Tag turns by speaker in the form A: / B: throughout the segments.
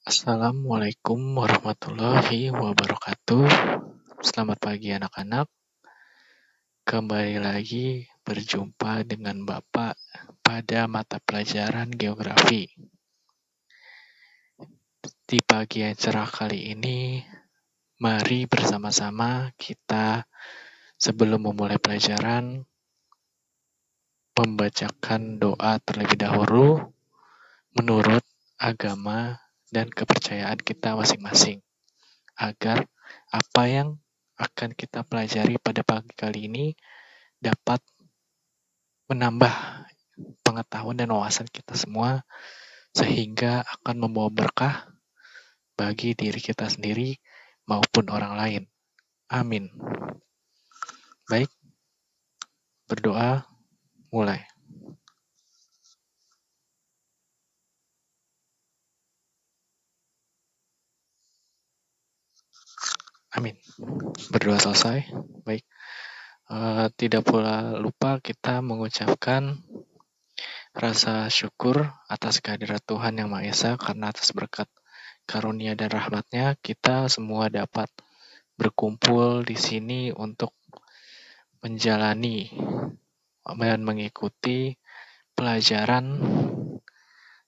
A: Assalamualaikum warahmatullahi wabarakatuh. Selamat pagi anak-anak. Kembali lagi berjumpa dengan Bapak pada mata pelajaran geografi. Di pagi yang cerah kali ini, mari bersama-sama kita sebelum memulai pelajaran membacakan doa terlebih dahulu menurut agama dan kepercayaan kita masing-masing, agar apa yang akan kita pelajari pada pagi kali ini dapat menambah pengetahuan dan wawasan kita semua, sehingga akan membawa berkah bagi diri kita sendiri maupun orang lain. Amin. Baik, berdoa mulai. Amin. Berdoa selesai. Baik. Tidak pula lupa kita mengucapkan rasa syukur atas kehadirat Tuhan Yang Maha Esa, karena atas berkat karunia dan rahmat-Nya kita semua dapat berkumpul di sini untuk menjalani dan mengikuti pelajaran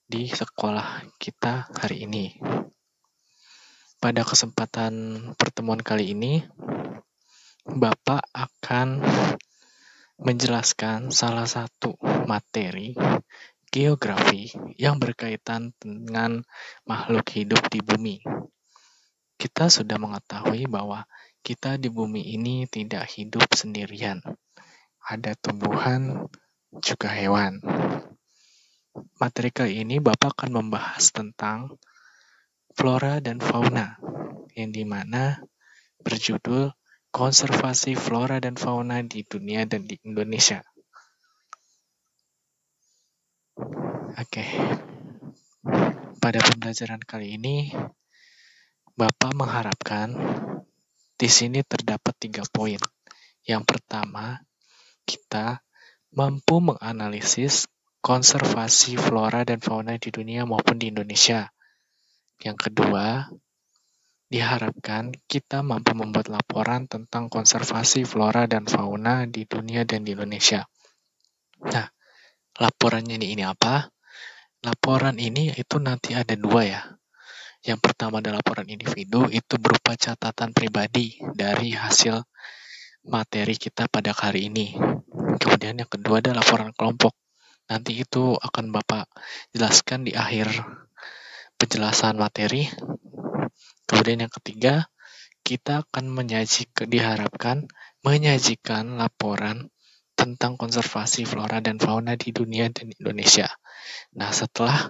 A: di sekolah kita hari ini. Pada kesempatan pertemuan kali ini, Bapak akan menjelaskan salah satu materi geografi yang berkaitan dengan makhluk hidup di bumi. Kita sudah mengetahui bahwa kita di bumi ini tidak hidup sendirian. Ada tumbuhan, juga hewan. Materi kali ini Bapak akan membahas tentang flora dan fauna, yang dimana berjudul Konservasi Flora dan Fauna di Dunia dan di Indonesia. Oke. Pada pembelajaran kali ini, Bapak mengharapkan di sini terdapat 3 poin. Yang pertama, kita mampu menganalisis konservasi flora dan fauna di dunia maupun di Indonesia. Yang kedua, diharapkan kita mampu membuat laporan tentang konservasi flora dan fauna di dunia dan di Indonesia. Nah, laporannya ini apa? Laporan ini itu nanti ada 2 ya. Yang pertama adalah laporan individu, itu berupa catatan pribadi dari hasil materi kita pada hari ini. Kemudian yang kedua adalah laporan kelompok. Nanti itu akan Bapak jelaskan di akhir penjelasan materi. Kemudian yang ketiga, kita akan diharapkan menyajikan laporan tentang konservasi flora dan fauna di dunia dan Indonesia. Nah, setelah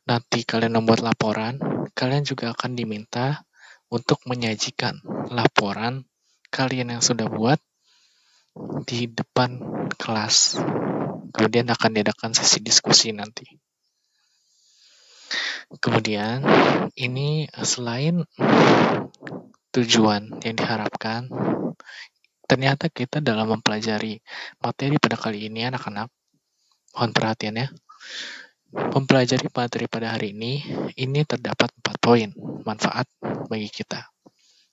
A: nanti kalian membuat laporan, kalian juga akan diminta untuk menyajikan laporan kalian yang sudah buat di depan kelas. Kemudian akan diadakan sesi diskusi nanti. Kemudian, ini selain tujuan yang diharapkan, ternyata kita dalam mempelajari materi pada kali ini, anak-anak, mohon perhatiannya. Mempelajari materi pada hari ini terdapat 4 poin manfaat bagi kita.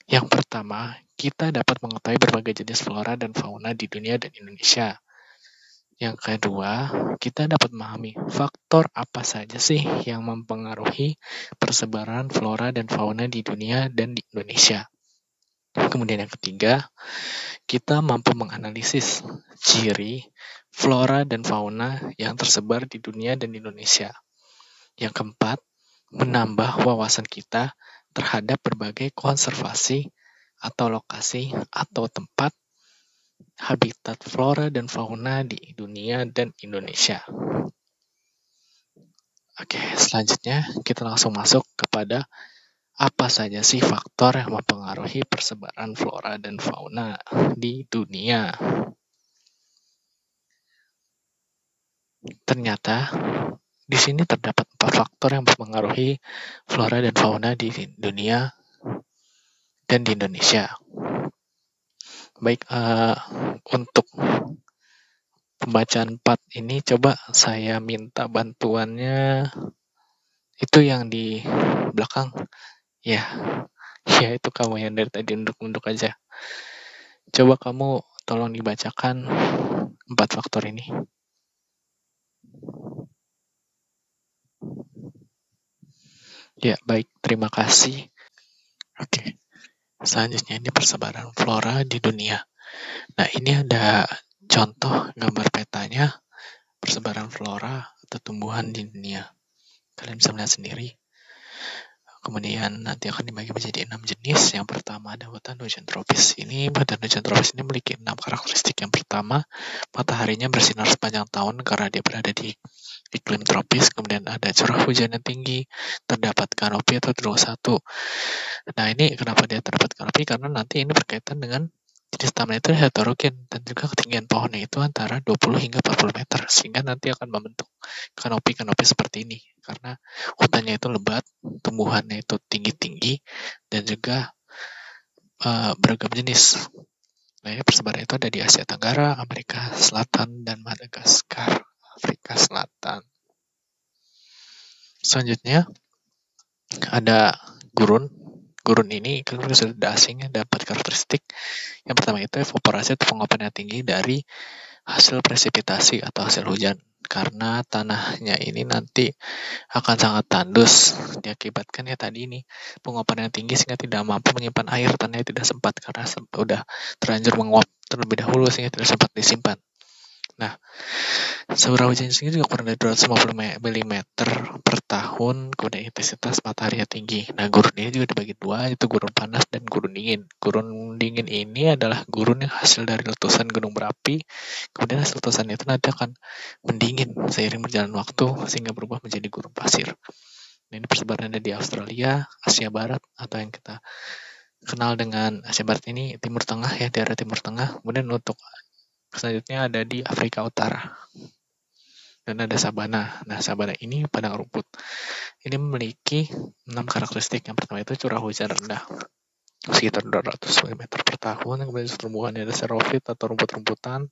A: Yang pertama, kita dapat mengetahui berbagai jenis flora dan fauna di dunia dan Indonesia. Yang kedua, kita dapat memahami faktor apa saja sih yang mempengaruhi persebaran flora dan fauna di dunia dan di Indonesia. Kemudian yang ketiga, kita mampu menganalisis ciri flora dan fauna yang tersebar di dunia dan di Indonesia. Yang keempat, menambah wawasan kita terhadap berbagai konservasi atau lokasi atau tempat habitat flora dan fauna di dunia dan Indonesia. Oke, selanjutnya kita langsung masuk kepada apa saja sih faktor yang mempengaruhi persebaran flora dan fauna di dunia. Ternyata di sini terdapat 4 faktor yang mempengaruhi flora dan fauna di dunia dan di Indonesia. Baik, untuk pembacaan 4 ini coba saya minta bantuannya itu yang di belakang. Ya, ya itu kamu yang dari tadi nunduk-nunduk aja. Coba kamu tolong dibacakan 4 faktor ini. Ya, baik. Terima kasih. Oke. Selanjutnya ini persebaran flora di dunia. Nah, ini ada contoh gambar petanya persebaran flora atau tumbuhan di dunia. Kalian bisa melihat sendiri. Kemudian nanti akan dibagi menjadi 6 jenis. Yang pertama ada hutan hujan tropis. Hutan hujan tropis ini memiliki 6 karakteristik. Yang pertama, mataharinya bersinar sepanjang tahun karena dia berada di iklim tropis. Kemudian ada curah hujan yang tinggi, terdapat kanopi atau drone satu. Nah, ini kenapa dia terdapat kanopi? Karena nanti ini berkaitan dengan jenis tanaman itu heterogen dan juga ketinggian pohonnya itu antara 20 hingga 40 meter sehingga nanti akan membentuk kanopi-kanopi seperti ini karena hutannya itu lebat, tumbuhannya itu tinggi-tinggi dan juga beragam jenis. Nah, ini persebaran itu ada di Asia Tenggara, Amerika Selatan, dan Madagaskar, Afrika Selatan. Selanjutnya ada gurun. Gurun ini kalian sudah asing, dapat karakteristik. Yang pertama itu evaporasi atau penguapan yang tinggi dari hasil presipitasi atau hasil hujan. Karena tanahnya ini nanti akan sangat tandus diakibatkan ya tadi ini penguapan yang tinggi sehingga tidak mampu menyimpan air, tanahnya tidak sempat karena sudah terlanjur menguap terlebih dahulu sehingga tidak sempat disimpan. Nah, curah hujan sendiri juga kurang dari 250 mm per tahun, kemudian intensitas matahari yang tinggi. Nah, gurun ini juga dibagi dua, yaitu gurun panas dan gurun dingin. Gurun dingin ini adalah gurun yang hasil dari letusan gunung berapi, kemudian hasil letusan itu nanti akan mendingin seiring berjalan waktu sehingga berubah menjadi gurun pasir. Nah, ini persebarannya di Australia, Asia Barat, atau yang kita kenal dengan Asia Barat ini Timur Tengah ya, daerah Timur Tengah. Kemudian untuk selanjutnya ada di Afrika Utara. Dan ada sabana. Nah, sabana ini padang rumput. Ini memiliki 6 karakteristik. Yang pertama itu curah hujan rendah, sekitar 200 mm per tahun. Kemudian tumbuhannya ada xerophyte atau rumput-rumputan.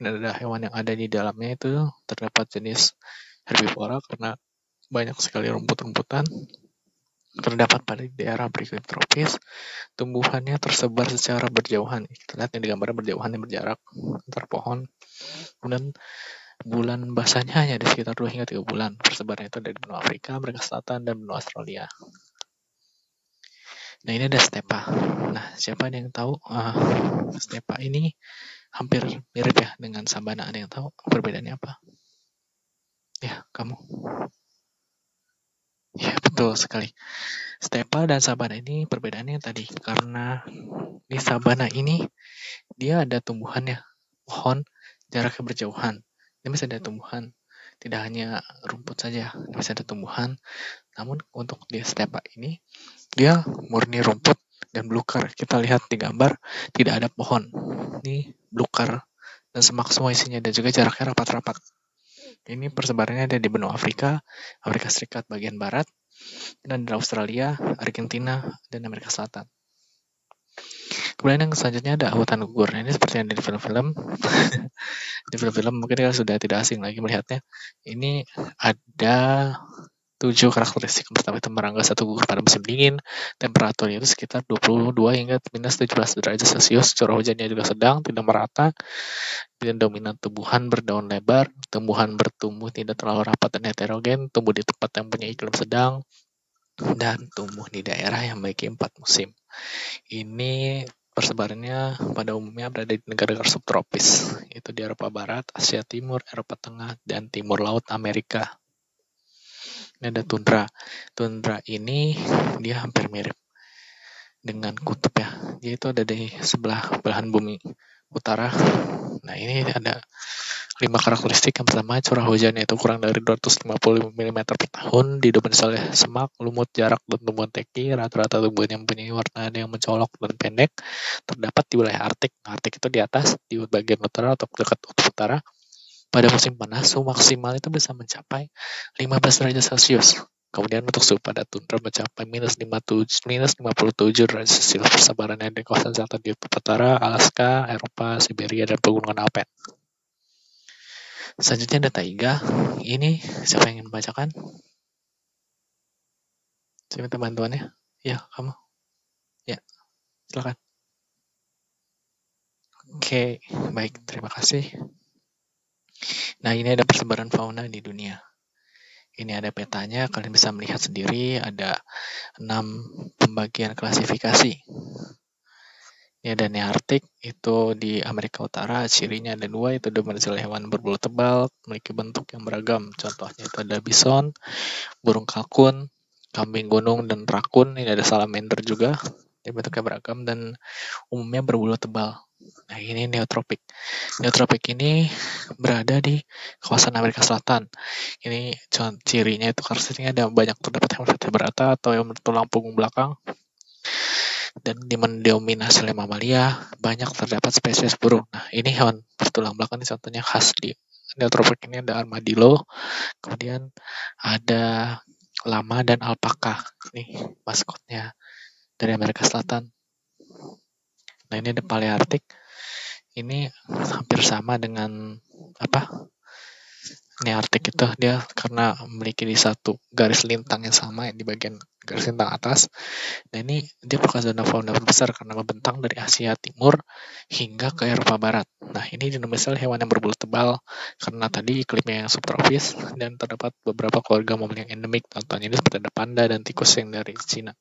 A: Dan ada hewan yang ada di dalamnya itu terdapat jenis herbivora karena banyak sekali rumput-rumputan. Terdapat pada daerah beriklim tropis. Tumbuhannya tersebar secara berjauhan. Kita lihat di gambarnya berjauhan yang berjarak antar pohon. Kemudian bulan basahnya hanya ada sekitar 2 hingga 3 bulan. Persebarannya itu dari benua Afrika, Amerika Selatan, dan benua Australia. Nah, ini ada stepa. Nah, siapa yang tahu? Stepa ini hampir mirip ya dengan sabana. Ada yang tahu perbedaannya apa? Ya, kamu. Ya, betul sekali. Stepa dan sabana ini perbedaannya tadi. Karena di sabana ini, dia ada tumbuhannya. Pohon jaraknya berjauhan. Dia bisa ada tumbuhan. Tidak hanya rumput saja, bisa ada tumbuhan. Namun untuk di stepa ini, dia murni rumput dan belukar. Kita lihat di gambar, tidak ada pohon. Ini belukar dan semak semua isinya dan juga jaraknya rapat-rapat. Ini persebarannya ada di benua Afrika, Amerika Serikat bagian barat, dan di Australia, Argentina, dan Amerika Selatan. Kemudian yang selanjutnya ada hutan gugur. Ini seperti yang ada di film-film. Di film-film mungkin kalian sudah tidak asing lagi melihatnya. Ini ada 7 karakteristik. Pertama itu merangga satu gugur pada musim dingin. Temperaturnya itu sekitar 22 hingga minus 17 derajat Celcius. Curah hujannya juga sedang, tidak merata. Dan dominan tumbuhan berdaun lebar. Tumbuhan bertumbuh tidak terlalu rapat dan heterogen. Tumbuh di tempat yang punya iklim sedang. Dan tumbuh di daerah yang memiliki 4 musim. Ini persebarannya pada umumnya berada di negara-negara subtropis, yaitu di Eropa Barat, Asia Timur, Eropa Tengah, dan Timur Laut Amerika. Ini ada tundra. Tundra ini dia hampir mirip dengan kutub ya. Dia itu ada di sebelah belahan bumi utara. Nah, ini ada 5 karakteristik. Yang pertama, curah hujannya itu kurang dari 250 mm per tahun, didominasi oleh semak, lumut, jarak, dan tumbuhan teki. Rata-rata tumbuhan yang mempunyai warna yang mencolok dan pendek terdapat di wilayah Arktik. Arktik itu di atas, di bagian utara atau dekat kutub utara. Pada musim panas, suhu maksimal itu bisa mencapai 15 derajat Celcius. Kemudian untuk suhu pada tundra mencapai minus 57 derajat Celcius. Persebarannya di kawasan selatan di kutub utara, Alaska, Eropa, Siberia, dan pegunungan Alpen. Selanjutnya ada taiga. Ini siapa yang ingin membacakan? Saya minta bantuannya. Ya, kamu. Ya, silakan. Oke, baik, terima kasih. Nah, ini ada persebaran fauna di dunia. Ini ada petanya, kalian bisa melihat sendiri, ada 6 pembagian klasifikasi. Ini ada Nearctic, itu di Amerika Utara, cirinya ada 2, itu dominasi hewan berbulu tebal, memiliki bentuk yang beragam. Contohnya itu ada bison, burung kalkun, kambing gunung, dan rakun. Ini ada salamander juga, ini bentuknya beragam dan umumnya berbulu tebal. Nah, ini neotropik. Neotropik ini berada di kawasan Amerika Selatan. Ini cirinya itu karakteristiknya ada banyak terdapat hewan vertebrata atau yang bertulang punggung belakang, dan didominasi oleh mamalia, banyak terdapat spesies burung. Nah, ini hewan bertulang belakang ini contohnya khas di neotropik ini ada armadillo, kemudian ada lama dan alpaka. Ini maskotnya dari Amerika Selatan. Nah, ini ada Palearctic. Ini hampir sama dengan Nearctic itu, dia karena memiliki di satu garis lintang yang sama di bagian garis lintang atas. Nah, ini dia merupakan zona fauna besar karena membentang dari Asia Timur hingga ke Eropa Barat. Nah, ini didominasi hewan yang berbulu tebal karena tadi iklimnya yang subtropis dan terdapat beberapa keluarga mamalia yang endemik. Contohnya ini seperti ada panda dan tikus yang dari Cina.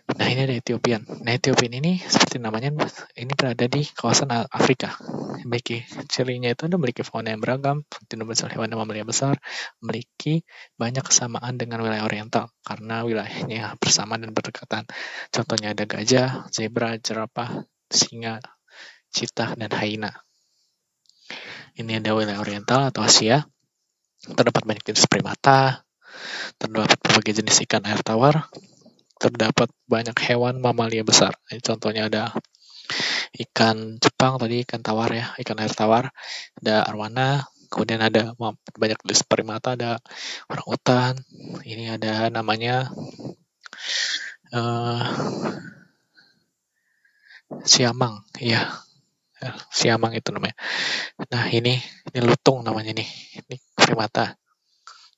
A: Nah, ini ada Ethiopian. Nah, Ethiopian ini seperti namanya, ini berada di kawasan Afrika. Memiliki cirinya itu ada memiliki fauna yang beragam, didominasi hewan yang mamalia besar, memiliki banyak kesamaan dengan wilayah oriental karena wilayahnya bersama dan berdekatan. Contohnya ada gajah, zebra, jerapah, singa, cheetah, dan hyena. Ini ada wilayah oriental atau Asia. Terdapat banyak jenis primata, terdapat berbagai jenis ikan air tawar, terdapat banyak hewan mamalia besar. Contohnya ada ikan Jepang tadi, ikan tawar ya, ikan air tawar, ada arwana, kemudian ada banyak jenis primata, ada orangutan, ini ada namanya siamang, iya, siamang itu namanya. Nah, ini lutung namanya nih, ini primata.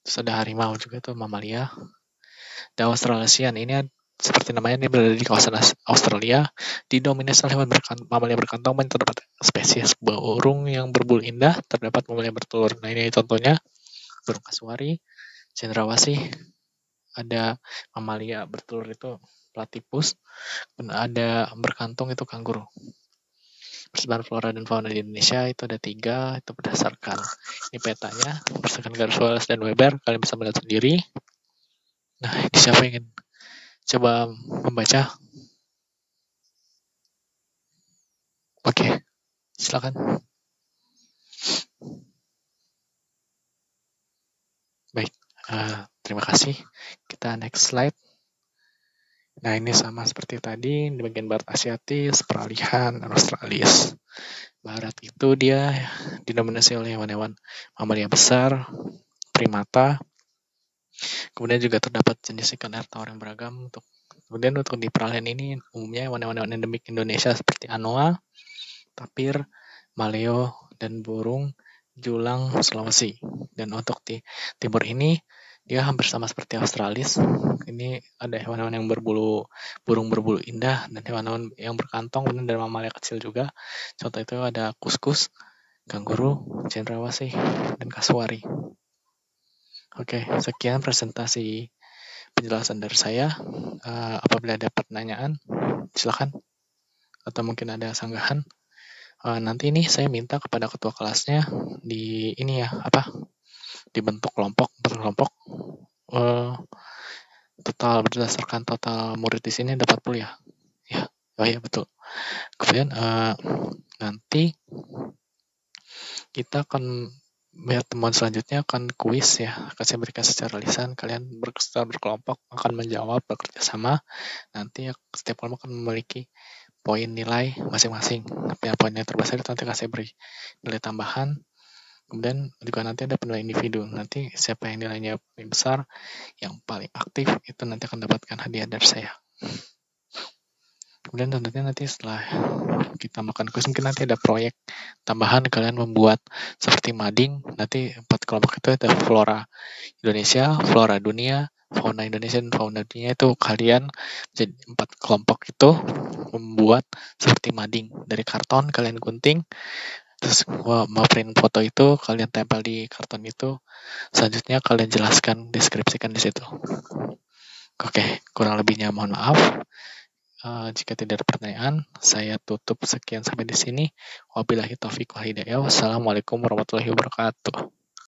A: Terus ada harimau juga tuh mamalia. Ada Australasian, ini seperti namanya ini berada di kawasan Australia, didominasi oleh hewan mamalia berkantong, dan terdapat spesies burung yang berbulu indah, terdapat mamalia bertelur. Nah, ini contohnya burung kasuari, cendrawasih, ada mamalia bertelur itu platypus, dan ada berkantung itu kanguru. Persebaran flora dan fauna di Indonesia itu ada 3, itu berdasarkan ini petanya, berdasarkan garis Wallace dan Weber, kalian bisa melihat sendiri. Nah, ini siapa yang ingin coba membaca? Oke, silakan. Baik, terima kasih. Kita next slide. Nah, ini sama seperti tadi, di bagian barat Asiatis, peralihan, dan Australis. Barat itu dia didominasi oleh hewan-hewan mamalia besar, primata, kemudian juga terdapat jenis ikan air tawar yang beragam. Kemudian untuk di peralihan ini, umumnya hewan-hewan endemik Indonesia seperti anoa, tapir, maleo, dan burung julang Sulawesi. Dan untuk di timur ini, dia hampir sama seperti Australis. Ini ada hewan-hewan yang burung berbulu indah, dan hewan-hewan yang berkantong, dan mamalia kecil juga. Contoh itu ada kuskus, kanguru, cendrawasih, dan kasuari. Oke, sekian presentasi penjelasan dari saya. Apabila ada pertanyaan, silakan. Atau mungkin ada sanggahan. Nanti ini saya minta kepada ketua kelasnya dibentuk kelompok, total berdasarkan total murid di sini ada 40 ya. Ya, oh iya betul. Kemudian nanti kita akan temuan selanjutnya akan kuis ya, akan saya berikan secara lisan, kalian secara berkelompok akan menjawab bekerja sama. Nanti setiap kelompok akan memiliki poin nilai masing-masing. Poinnya terbesar itu nanti akan saya beri nilai tambahan. Kemudian juga nanti ada penilaian individu. Nanti siapa yang nilainya paling besar, yang paling aktif, itu nanti akan dapatkan hadiah dari saya. Kemudian tentunya nanti setelah kita melakukan kuis, mungkin nanti ada proyek tambahan, kalian membuat seperti mading. Nanti 4 kelompok itu ada flora Indonesia, flora dunia, fauna Indonesia, dan fauna dunia. Itu kalian jadi 4 kelompok itu membuat seperti mading dari karton, kalian gunting, terus mau print foto itu kalian tempel di karton itu. Selanjutnya kalian jelaskan, deskripsikan di situ. Oke, kurang lebihnya mohon maaf. Jika tidak ada pertanyaan, saya tutup sekian sampai di sini. Wabillahi taufiq wal hidayah. Wassalamualaikum warahmatullahi wabarakatuh.